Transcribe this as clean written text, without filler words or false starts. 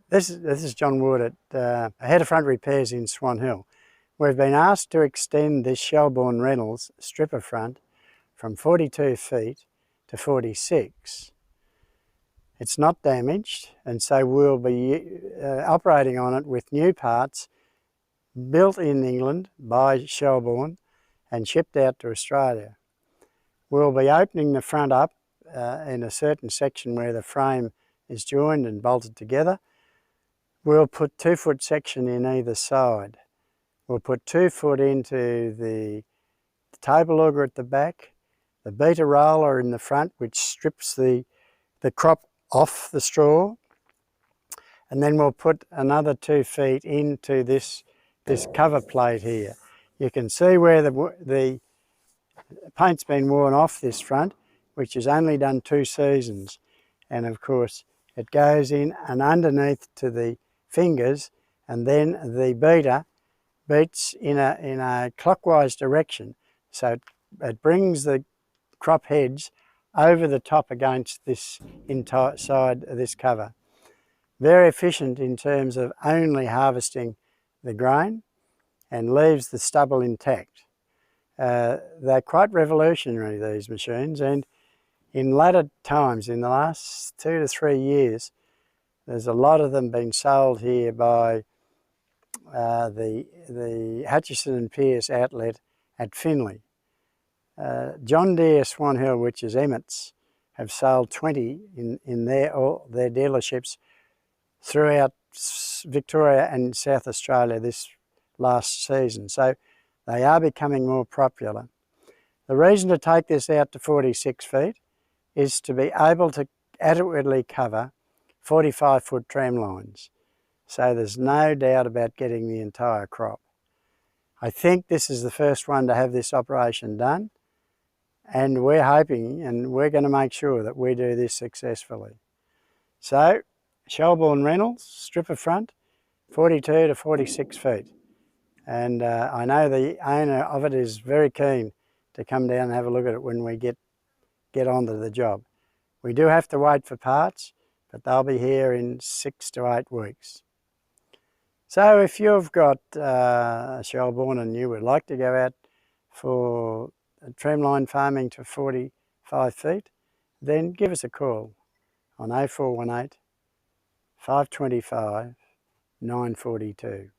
This is John Wood at Head of Front Repairs in Swan Hill. We've been asked to extend this Shelbourne Reynolds stripper front from 42 feet to 46. It's not damaged, and so we'll be operating on it with new parts built in England by Shelbourne and shipped out to Australia. We'll be opening the front up in a certain section where the frame is joined and bolted together. We'll put 2-foot section in either side. We'll put 2 foot into the table auger at the back, the beater roller in the front, which strips the crop off the straw, and then we'll put another 2 feet into this cover plate here. You can see where the paint's been worn off this front, which has only done 2 seasons, and of course it goes in and underneath to the fingers, and then the beater beats in a clockwise direction, so it brings the crop heads over the top against this entire side of this cover. Very efficient in terms of only harvesting the grain and leaves the stubble intact. They're quite revolutionary, these machines, and in latter times, in the last 2 to 3 years, there's a lot of them being sold here by the Hutchison and Pearce outlet at Finley. John Deere Swan Hill, which is Emmett's, have sold 20 in their dealerships throughout Victoria and South Australia this last season. So they are becoming more popular. The reason to take this out to 46 feet is to be able to adequately cover 45-foot tram lines. So there's no doubt about getting the entire crop. I think this is the first one to have this operation done, and we're hoping and we're going to make sure that we do this successfully. So, Shelbourne Reynolds, stripper front, 42 to 46 feet. And I know the owner of it is very keen to come down and have a look at it when we get onto the job. We do have to wait for parts, but they'll be here in 6 to 8 weeks. So if you've got a Shelbourne and you would like to go out for Tramline Farming to 45 feet, then give us a call on 0418 525 942.